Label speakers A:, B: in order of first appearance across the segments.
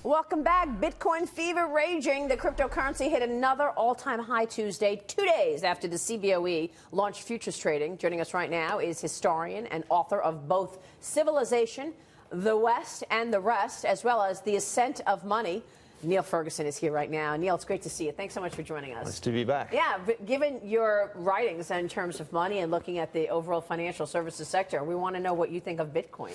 A: Welcome back. Bitcoin fever raging. The cryptocurrency hit another all-time high Tuesday, 2 days after the CBOE launched futures trading. Joining us right now is historian and author of both Civilization, the West and the Rest, as well as The Ascent of Money. Niall Ferguson is here right now. Niall, it's great to see you. Thanks so much for joining us.
B: Nice to be back.
A: Yeah, but given your writings in terms of money and looking at the overall financial services sector, we want to know what you think of Bitcoin.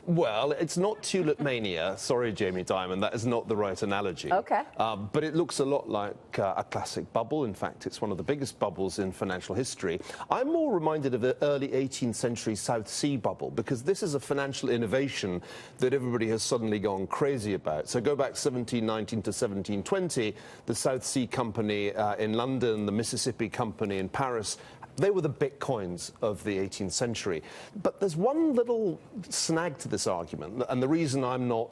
B: Well, it's not tulip mania. Sorry, Jamie Dimon, that is not the right analogy.
A: Okay.
B: But it looks a lot like a classic bubble. In fact, it's one of the biggest bubbles in financial history. I'm more reminded of the early 18th century South Sea bubble, because this is a financial innovation that everybody has suddenly gone crazy about. So go back 1719 to 1720, the South Sea Company in London, the Mississippi Company in Paris, they were the bitcoins of the 18th century. But there's one little snag to this argument, and the reason I'm not,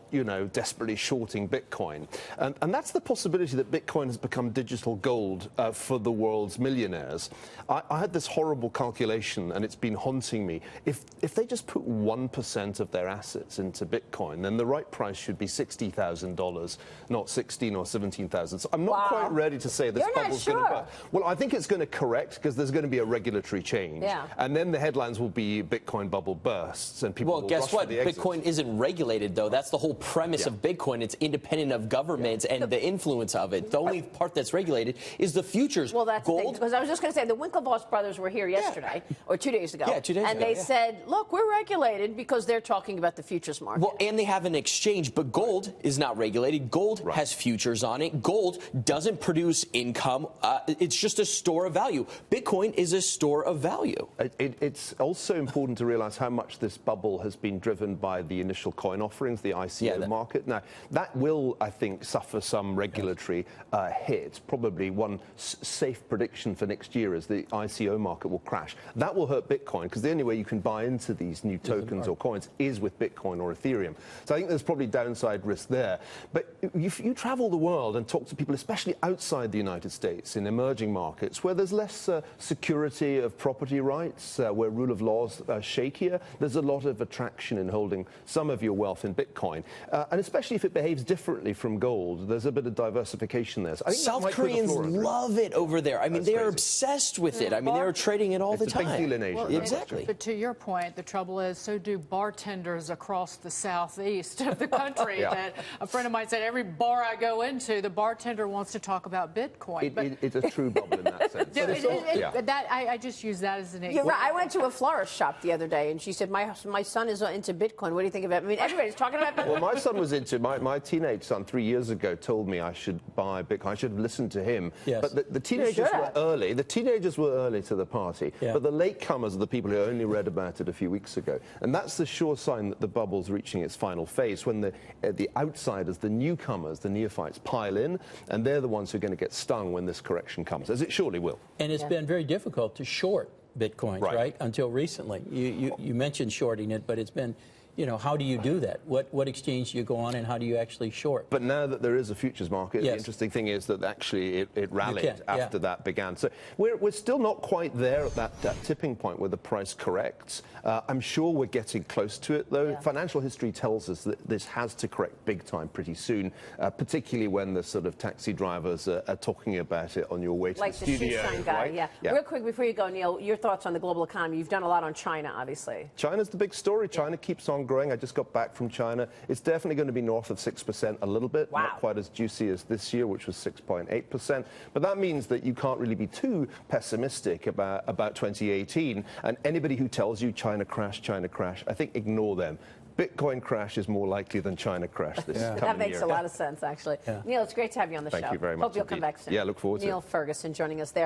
B: desperately shorting Bitcoin, and that's the possibility that Bitcoin has become digital gold for the world's millionaires. I had this horrible calculation, and it's been haunting me. If they just put 1% of their assets into Bitcoin, then the right price should be $60,000, not 16 or 17,000. So I'm not quite ready to say this bubble's going to burst. Well, I think it's going to correct, because there's going to be a regulatory change, and then the headlines will be Bitcoin bubble bursts, and people will
C: guess what? Bitcoin isn't regulated, though. That's the whole premise of Bitcoin. It's independent of governments and the influence of it. The only part that's regulated is the futures.
A: Well, that's
C: gold.
A: the thing, because I was just going to say the Winklevoss brothers were here yesterday or 2 days ago.
C: Yeah, 2 days ago.
A: And they said, look, we're regulated, because they're talking about the futures market.
C: Well, and they have an exchange, but gold is not regulated. Gold has futures on it. Gold doesn't produce income. It's just a store of value. Bitcoin is a store of value.
B: It's also important to realize how much this bubble has been driven by the initial coin offerings, the ICO market. Now, that will, I think, suffer some regulatory hit. Probably one safe prediction for next year is the ICO market will crash. That will hurt Bitcoin, because the only way you can buy into these new tokens or coins is with Bitcoin or Ethereum. So I think there's probably downside risk there. But if you travel the world and talk to people, especially outside the United States, in emerging markets, where there's less security of property rights, where rule of law is shakier, there's a lot of attraction in holding some of your wealth in Bitcoin. And especially if it behaves differently from gold, there's a bit of diversification there. So I think
C: South Koreans love it over there. I mean, they are obsessed with it. I mean, they're trading it all the time.
B: It's a big deal in Asia.
D: Well,
C: exactly.
D: But to your point, the trouble is, so do bartenders across the southeast of the country. That a friend of mine said, every bar I go into, the bartender wants to talk about Bitcoin.
B: It's a true bubble in that sense.
D: I just use that as an example.
A: You're right. I went to a florist shop the other day, and she said, my son is into Bitcoin. What do you think about it? I mean, everybody's talking about Bitcoin.
B: Well, my son was into my teenage son 3 years ago told me I should buy Bitcoin. I should have listened to him.
C: Yes.
B: But the teenagers were early. The teenagers were early to the party. But the latecomers are the people who only read about it a few weeks ago. And that's the sure sign that the bubble's reaching its final phase, when the outsiders, the newcomers, the neophytes pile in, and they're the ones who are going to get stung when this correction comes, as it surely will.
E: And it's been very difficult to short Bitcoin, right? Until recently. You mentioned shorting it, but it's been, how do you do that? What exchange do you go on, and how do you actually short?
B: But now that there is a futures market, the interesting thing is that actually it rallied after that began. So we're still not quite there at that tipping point where the price corrects. I'm sure we're getting close to it, though. Financial history tells us that this has to correct big time pretty soon, particularly when the sort of taxi drivers are talking about it on your way to the studio.
A: Like the shoe guy, Real quick before you go, Neil, your thoughts on the global economy. You've done a lot on China, obviously.
B: China's the big story. China keeps on growing. I just got back from China. It's definitely going to be north of 6% a little bit. Not quite as juicy as this year, which was 6.8%. But that means that you can't really be too pessimistic about 2018. And anybody who tells you China crash, I think ignore them. Bitcoin crash is more likely than China crash this coming year.
A: That makes a lot of sense, actually. Neil, it's great to have you on the show.
B: Thank you very much.
A: Hope you'll come back soon.
B: Yeah, look forward to it.
A: Niall Ferguson joining us there.